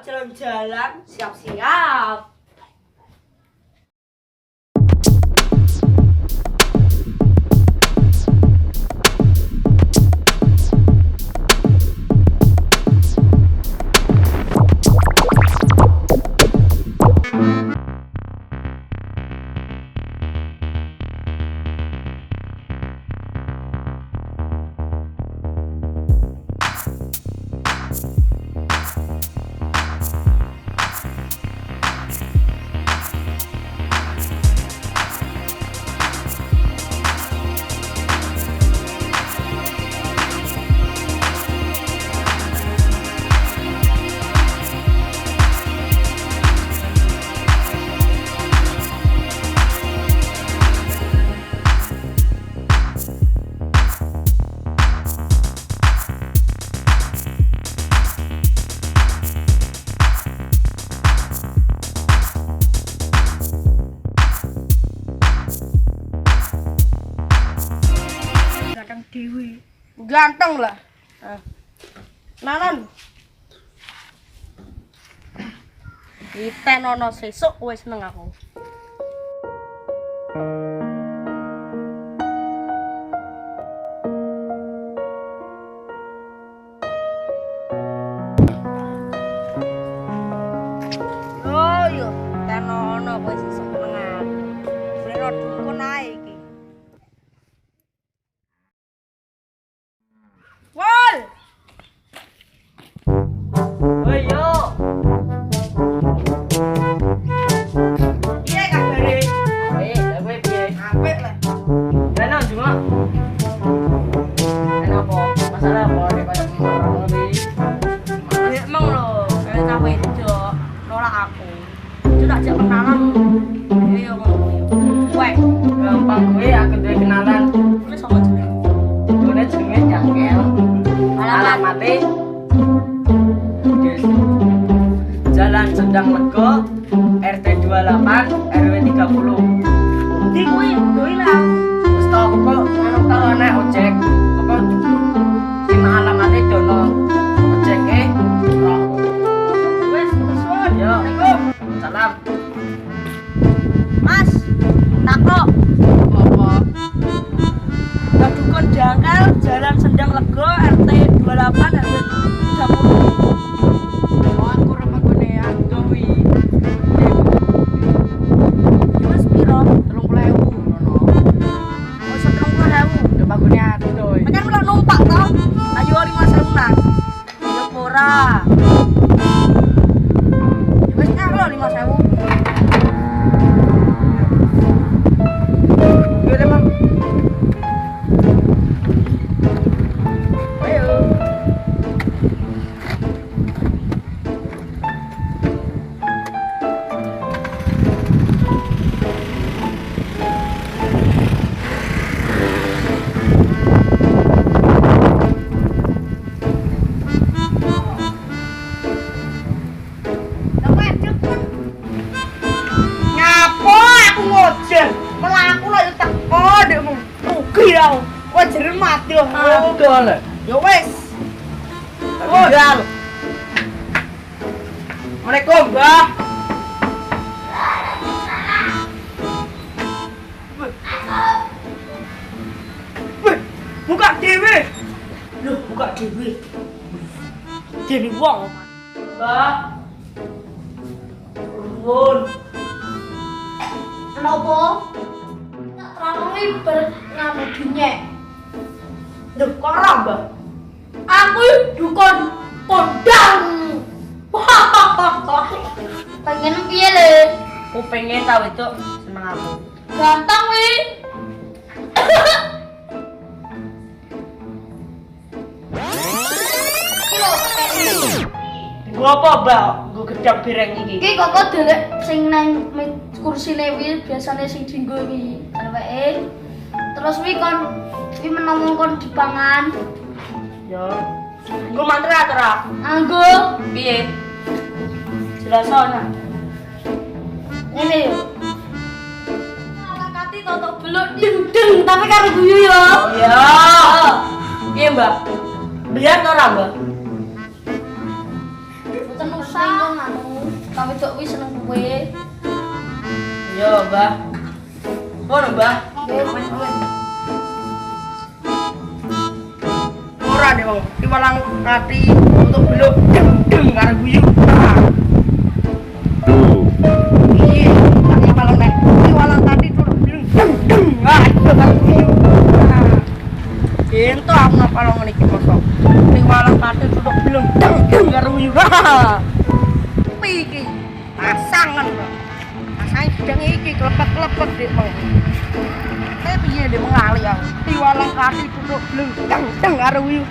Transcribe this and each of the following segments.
jalan-jalan, siap-siap. Dewi ganteng lah. Nanon ditenono sesuk wis seneng aku. Yo tenono wis sesuk seneng aku. Breno dukun ae iki. Wol. Woi yo. Piye kabare? Kowe piye? Apik lah. Reno cuma. Kenapa? Masalah apa nek kaya orang lebih? Emang lho, kayak cawe itu nolak aku. Itu tak jak kenalan. Iya ngono. Weh, Gampang gue aku duwe kenalan. wis sama jeneng. Gue jenenge Jangkel. Alamatnya Jalan Sendang Lego RT 28 RW 30. Ndi kuwi doi lah. Wis tau kok anu tau ana ojek. Kok sing alamatnya dono ojeke roh. Wis suwun. Yo. Assalamualaikum. Salam. Mas, takok. Apa? Lah dukun jangkal Jalan Sendang Lego RT 28 RW 30. Oh aku rumah gone Andowi. Wis piro? 30.000 ngono. Wis 30.000. Rumah gone Andowi. Pancen kula numpak to. Ayo 5.000 nang. Ya ora. Ya wis nang lho 5.000. Yo lemah. Ayo. Ngapo aku ngojek melaku lho teko ndekmu rugi aku kok jeren mati Aduh le. ya wis Oh, ya. Assalamualaikum, Mbak. weh buka dhewe lho buka dhewe dene wong Mbak. Nuwun. kenapa tak terlalu liber ngamu dinyek lho kok ora mbak aku dukun kondang pengen piye le Aku pengen tahu itu seneng aku. ganteng wi Gua apa, Mbak? Gua gedang bireng iki. Iki kok delek sing nang kursine wi biasane sing dienggo iki awake. Terus wi kon wi menawa kon dipangan. Yo. Gua mantra ora? Anggo Piye? Jelasana. ngene yo. Alakati totok beluk ding tapi karo guyu yo. Iya. Piye, Mbak? Biar ora, Mbak? Boten penting kon anu, tapi dok wis seneng kowe. Yo, Mbah. Ngono, Mbah. Nggih, men. Ora deh wong, tiwalang kati untuk beluk deng karo guyu. Iya, tak ngapalon nek. Tiwalang kati turun beluk deng. Karo guyu. Ento aku ngapalon ngene iki mosok. Tiwalang kati turun beluk deng karo guyu. Piye iki? Pasangan kok. Pasangan sedang iki klepet-klepet dik mong. Piye deh mengali aku. Tiwalang kati turun beluk deng karo guyu.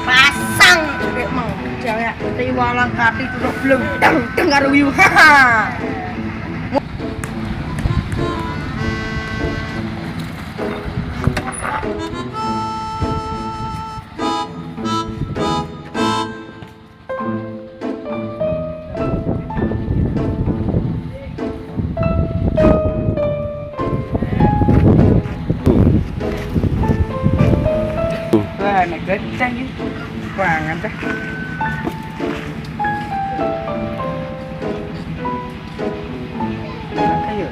Pasang dik mong. Jaya tiwalang kati turun beluk deng karo guyu. Wah, nek geceng iki. Banget dah. Ayo.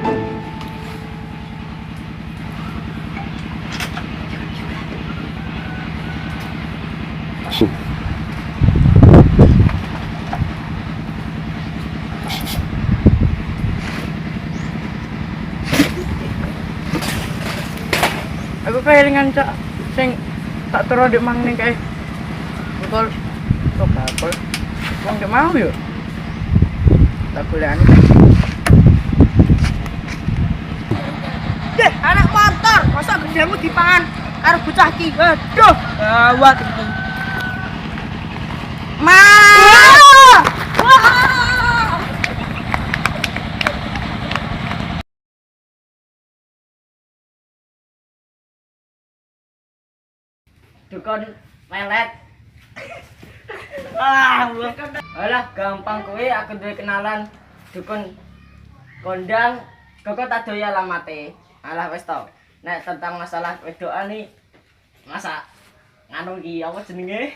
Aku kelingan cak sing tak terus di mang ning kae. Betul. Kok bakal. Wong gak mau yo. Tak golekane. Deh, anak motor, masa gedemu dipangan karo bocah iki. Aduh, gawat iki. Ma! Dukun melet. Alah gampang kowe aku duwe kenalan dukun kondang kok tak doya alamate. Alah wis to. Nek tentang masalah wedokan iki masa nganu iki apa jenenge?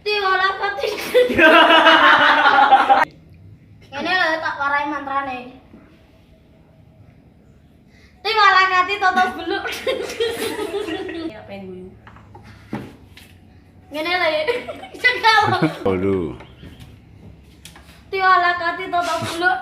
Tiwalang kati. Ngene lho tak warai mantrane. Tiwalang kati totos beluk. Ya pengen guyu. Ngene lho. Cekal. Aduh. Tiwalang kati totos beluk.